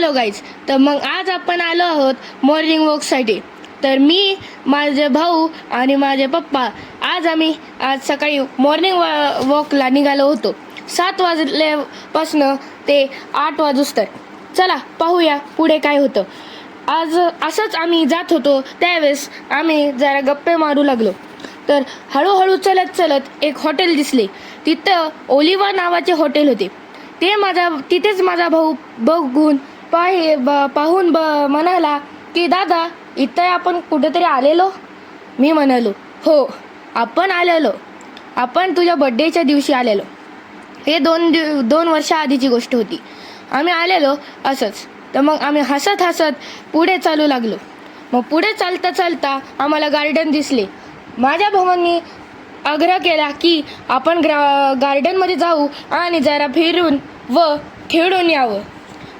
Hello guys, तर मग आज आपण आलो आहोत मॉर्निंग वॉकसाठी. तर मी, माझे भाऊ आणि माझे पप्पा आज सकाळी मॉर्निंग वॉकला निघालो होतो. 7 वाजल्यापासनं ते 8 वाजूस्तर. चला पाहूया पुढे काय होतं. आज असंच आम्ही जात होतो त्यावेळेस आम्ही जरा गप्पे मारू लागलो. तर हळूहळू चलत चलत एक हॉटेल दिसले. तिथं ओलिवा नावाचे हॉटेल होते. तिथेच माझा भाऊ बघून पाहून म्हणाला की दादा, इथं आपण कुठेतरी आलेलो. मी म्हणालो हो, आपण आलेलो. आपण तुझ्या बड्डेच्या दिवशी आलेलो. हे 2 वर्षाआधीची गोष्ट होती. आम्ही आलेलो असंच. तर मग आम्ही हसत हसत पुढे चालू लागलो. मग पुढे चालता चालता आम्हाला गार्डन दिसले. माझ्या भावांनी आग्रह केला की आपण गार्डनमध्ये जाऊ आणि जरा फिरून व खेळून यावं.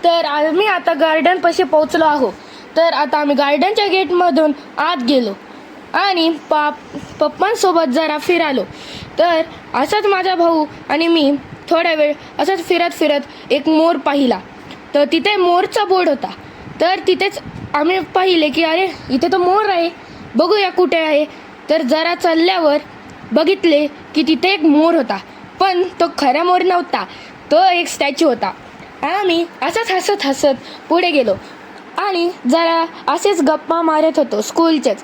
तर आम्ही आता गार्डनपाशी पोहोचलो आहोत. तर आता आम्ही गार्डनच्या गेटमधून आत गेलो आणि पप्पांसोबत जरा फिरालो. तर असंच माझा भाऊ आणि मी थोडा वेळ असंच फिरत फिरत एक मोर पाहिला. तर तिथे मोरचा बोर्ड होता. तर तिथेच आम्ही पाहिले की अरे, इथे तर मोर आहे, बघूया कुठे आहे. तर जरा चालल्यावर बघितले की तिथे एक मोर होता, पण तो खरा मोर नव्हता, तो एक स्टॅच्यू होता. आम्ही असंच हसत हसत पुढे गेलो आणि जरा असेच गप्पा मारत होतो स्कूलच्याच.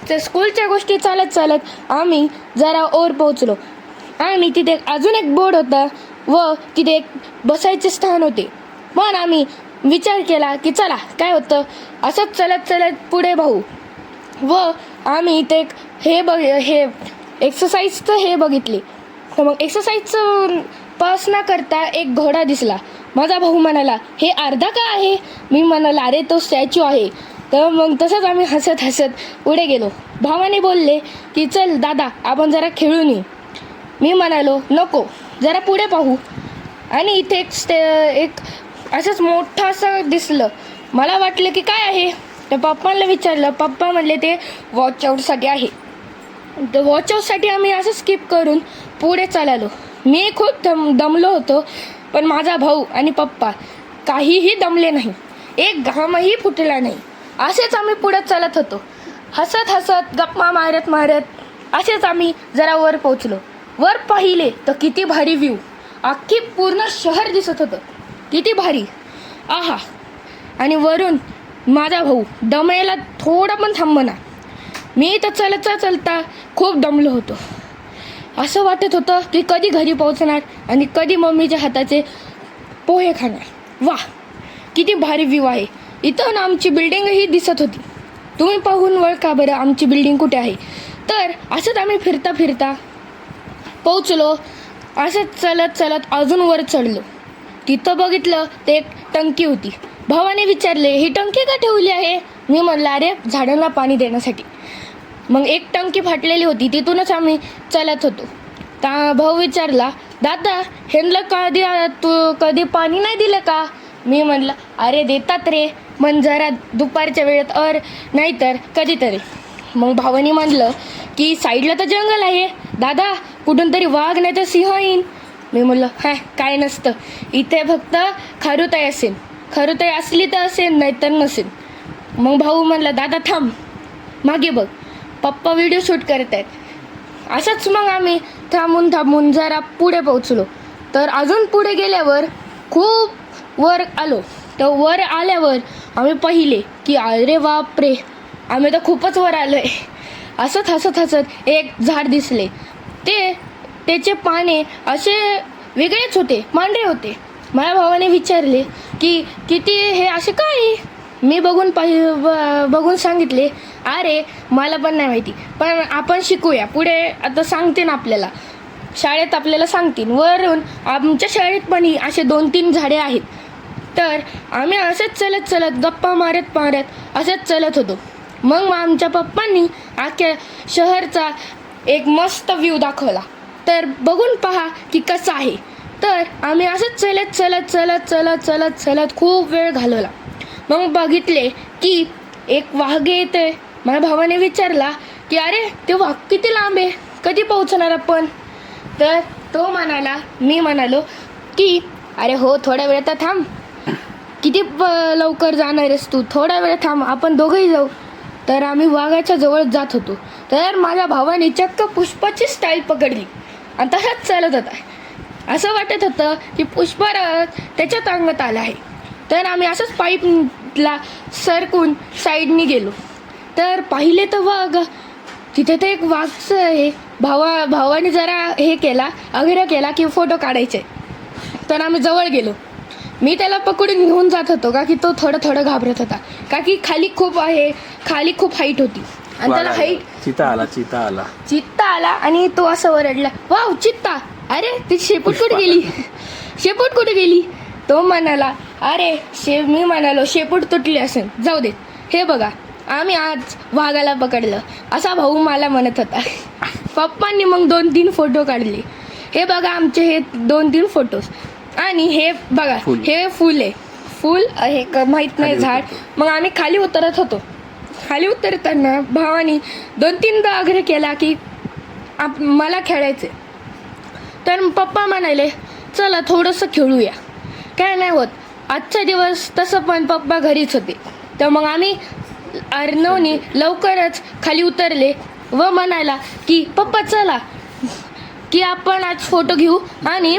तर स्कूलच्या गोष्टी चालत चालत आम्ही जरा ओर पोहोचलो आणि तिथे अजून एक बोर्ड होता व तिथे एक बसायचे स्थान होते. पण आम्ही विचार केला की चला काय होतं, असंच चलत चलत पुढे भाऊ. व आम्ही इथे हे एक्सरसाइजचं हे बघितले. तर मग एक्सरसाइजचं पास न करता एक घोडा दिसला. माझा भाऊ म्हणाला हे अर्धा का आहे. मी म्हणाला अरे तो स्टॅच्यू आहे. तर मग तसंच आम्ही हसत हसत पुढे गेलो. भावाने बोलले की चल दादा, आपण जरा खेळून ये. मी म्हणालो नको, जरा पुढे पाहू. आणि इथे एक असंच मोठं असं दिसलं. मला वाटलं की काय आहे. तर पप्पांना विचारलं. पप्पा म्हणले ते वॉचआउटसाठी आहे. तर वॉचआउटसाठी आम्ही असं स्किप करून पुढे चाललो. मी खूप दमलो होतो, पण माझा भाऊ आणि पप्पा काहीही दमले नाही, एक घामही फुटला नाही. असेच आम्ही पुढे चालत होतो, हसत हसत गप्पा मारत मारत असेच आम्ही जरा वर पोहोचलो. वर पाहिले तर किती भारी व्ह्यू, अख्खी पूर्ण शहर दिसत होतं. किती भारी, आहा. आणि वरून माझा भाऊ दमायला थोडा पण थांबना. मी तर चलता खूप दमलो होतो. असं वाटत होतं की कधी घरी पोहोचणार आणि कधी मम्मीच्या हाताचे पोहे खाणार. वाह, किती भारी व्ह्यू आहे. इथं ना आमची बिल्डिंगही दिसत होती. तुम्ही पाहून ओळखा बरं आमची बिल्डिंग कुठे आहे. तर असंच आम्ही फिरता फिरता पोहोचलो. असंच चलत चलत अजून वर चढलो. तिथं बघितलं ते एक टंकी होती. भावाने विचारले ही टंकी का ठेवली आहे. मी म्हणलं अरे झाडांना पाणी देण्यासाठी. मग एक टंकी फाटलेली होती, तिथूनच आम्ही चलत होतो. भाऊ विचारला दादा, ह्यांना कधी पाणी नाही दिलं का. मी म्हणलं अरे देतात रे, पण जरा दुपारच्या वेळेत नाहीतर कधीतरी. मग भावानी म्हणलं की साईडला तर जंगल आहे दादा, कुठून तरी वाघ नाही तर सिंह येईन. मी म्हणलं काय नसतं, इथे फक्त खारुताई असेल. खारुताई असली तर असेल, नाहीतर नसेल. मग भाऊ म्हणला दादा थांब, मागे बघ, पप्पा व्हिडिओ शूट करत आहेत. असंच मग आम्ही थांबून जरा पुढे पोहोचलो. तर अजून पुढे गेल्यावर खूप वर आलो. तर वर आल्यावर आम्ही पाहिले की अरे बापरे, आम्ही तर खूपच वर आलो आहे. असंच हसत हसत एक झाड दिसले. त्याचे पाने असे वेगळेच होते, पांढरे होते. माझ्या भावाने विचारले की किती हे असे काय. मी बघून सांगितले अरे मला पण नाही माहिती, पण आपण शिकूया पुढे. आता सांगते ना आपल्याला, शाळेत आपल्याला सांगतील. वरून आमच्या शाळेत पण ही असे 2-3 झाडे आहेत. तर आम्ही असंच चलत चलत गप्पा मारत मारत असंच चलत होतो. मग आमच्या पप्पांनी अख्ख्या शहरचा एक मस्त व्ह्यू दाखवला. तर बघून पहा की कसं आहे. तर आम्ही असंच चलत खूप वेळ घालवला. मग बघितले की एक वाघ येते. माझ्या भावाने विचारला की अरे ते वाघ किती लांब आहे, कधी पोहोचणार आपण. तर तो म्हणाला, मी म्हणालो की अरे हो थोड्या वेळ तर थांब. किती लवकर जाणार आहेस तू, थोडा वेळ थांब, आपण दोघंही जाऊ. तर आम्ही वाघाच्या जवळ जात होतो. तर माझ्या भावाने चक्क पुष्पाची स्टाईल पकडली आणि तसाच चालत होता. असं वाटत होतं की पुष्पराज त्याच्यात अंगात आला आहे. तर आम्ही असंच पाईपला सरकून साईडनी गेलो. तर पाहिले तर वाघ, तिथे तर एक वाघचं आहे. भावाने जरा हे केला, आग्रह केला की फोटो काढायचे. तर आम्ही जवळ गेलो. मी त्याला पकडून घेऊन जात होतो का की तो थोडं घाबरत होता, का की खाली खूप हाईट होती आणि त्याला हाईट चित्ता आला आणि तो असं ओरडला, वाव चित्ता, अरे ती शेपूट कुठे गेली. तो म्हणाला, अरे मी म्हणालो शेपूट तुटली असेल, जाऊ दे, हे बघा आम्ही आज वाघाला पकडलं, असा भाऊ मला म्हणत होता. पप्पांनी मग 2-3 फोटो काढले. हे बघा आमचे हे 2-3 फोटोज. आणि हे बघा हे फुल आहे माहीत नाही झाड. मग आम्ही खाली उतरत होतो. खाली उतरताना भावानी 2-3दा आग्रह केला की मला खेळायचे. तर पप्पा म्हणाले, चला थोडंसं खेळूया, काय नाही होत. आजचा दिवस तसं पण पप्पा घरीच होते. तर मग आम्ही अर्णवने लवकरच खाली उतरले व म्हणाला की पप्पा चला की आपण आज फोटो घेऊ. आणि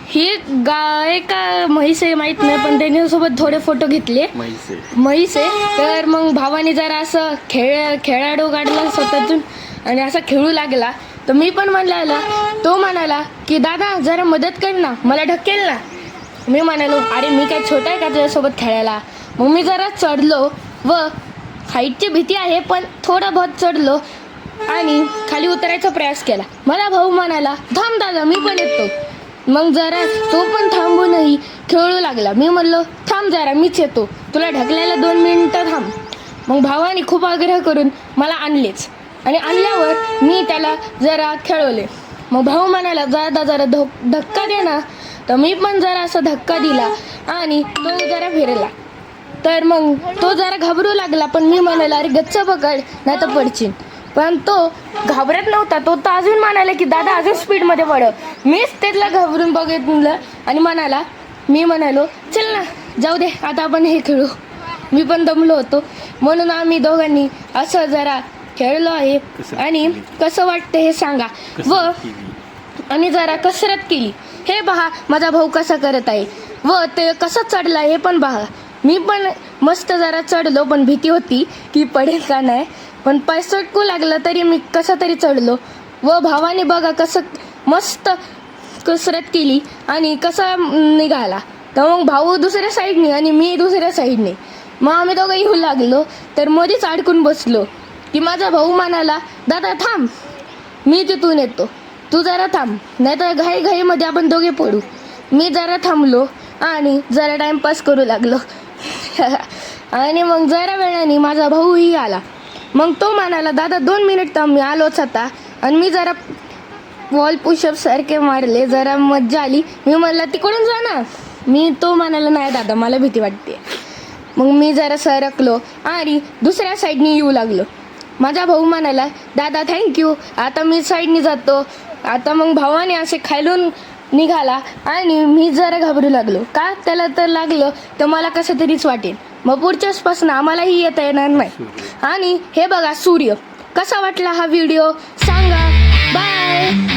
ही गाय का म्हैस आहे माहीत नाही, पण त्याच्यासोबत थोडे फोटो घेतले. म्हैस आहे. तर मग भावाने जरा असं खेळाडू काढला स्वतःतून आणि असा खेळू लागला. तर मी पण तो म्हणाला की दादा जरा मदत कर ना, मला ढकेल ना. मी म्हणालो, अरे मी काय छोटा आहे का तुझ्यासोबत खेळायला. मग मी जरा चढलो व हाईटची भीती आहे पण थोडा बहुत चढलो आणि खाली उतरायचा प्रयास केला. मला भाऊ म्हणाला, थांब दादा मी पण येतो. मग जरा तो पण थांबूनही खेळू लागला. मी म्हणलो, थांब जरा मीच येतो, तुला ढकलायला 2 मिनिटं थांब. मग भावाने खूप आग्रह करून मला आणलेच आणि आणल्यावर मी त्याला जरा खेळवले. मग भाऊ म्हणाला, दादा जरा धक्का दे ना. तर मी पण जरा असा धक्का दिला आणि तो जरा फिरला. तर मग तो जरा घाबरू लागला, पण मी म्हणाला, अरे गच्च पकड नाही तर पडशील. पण तो घाबरत नव्हता. तो तर अजून म्हणाला की दादा अजून स्पीडमध्ये पड. मीच त्याला घाबरून बघितलं आणि मी म्हणालो, चल ना जाऊ दे आता आपण हे खेळू. मी पण दमलो होतो म्हणून आम्ही दोघांनी असं जरा खेळलो आहे. आणि कसं वाटतं हे सांगा. व आणि जरा कसरत केली. हे पहा माझा भाऊ कसा करत आहे व ते कसं चढला हे पण पहा. मी पण मस्त जरा चढलो, पण भीती होती की पडेल का नाही, पण पाय सटकू लागलं तरी मी कसं तरी चढलो. व भावाने बघा कसं मस्त कसरत केली आणि कसा निघाला. तर मग भाऊ दुसऱ्या साईडने आणि मी दुसऱ्या साईडने. मग आम्ही दोघं येऊ लागलो. तर मध्येच अडकून बसलो की माझा भाऊ म्हणाला, दादा थांब मी तिथून येतो, तू जरा थांब नाही तर घाईमध्ये आपण दोघे पडू. मी जरा थांबलो आणि जरा टाईमपास करू लागलो. आणि मग जरा वेळाने माझा भाऊही आला. मग तो म्हणाला, दादा 2 मिनिट थांब, मी आलोच आता. आणि मी जरा वॉल पुशअप सारखे मारले, जरा मज्जा आली. मी म्हणलं तिकडून जा ना. तो म्हणाला, नाही दादा मला भीती वाटते. मग मी जरा सरकलो आणि दुसऱ्या साईडनी येऊ लागलो. माझा भाऊ म्हणाला, दादा थँक्यू, आता मी साईडनी जातो. आता मग भावाने असे खालून निघाला आणि मी जरा घाबरू लागलो, का त्याला तर लागलं तर मला कसं तरीच वाटेल. मग पुढच्याचपासून आम्हालाही येता येणार नाही. आणि हे बघा सूर्य. कसा वाटला हा व्हिडिओ सांगा. बाय.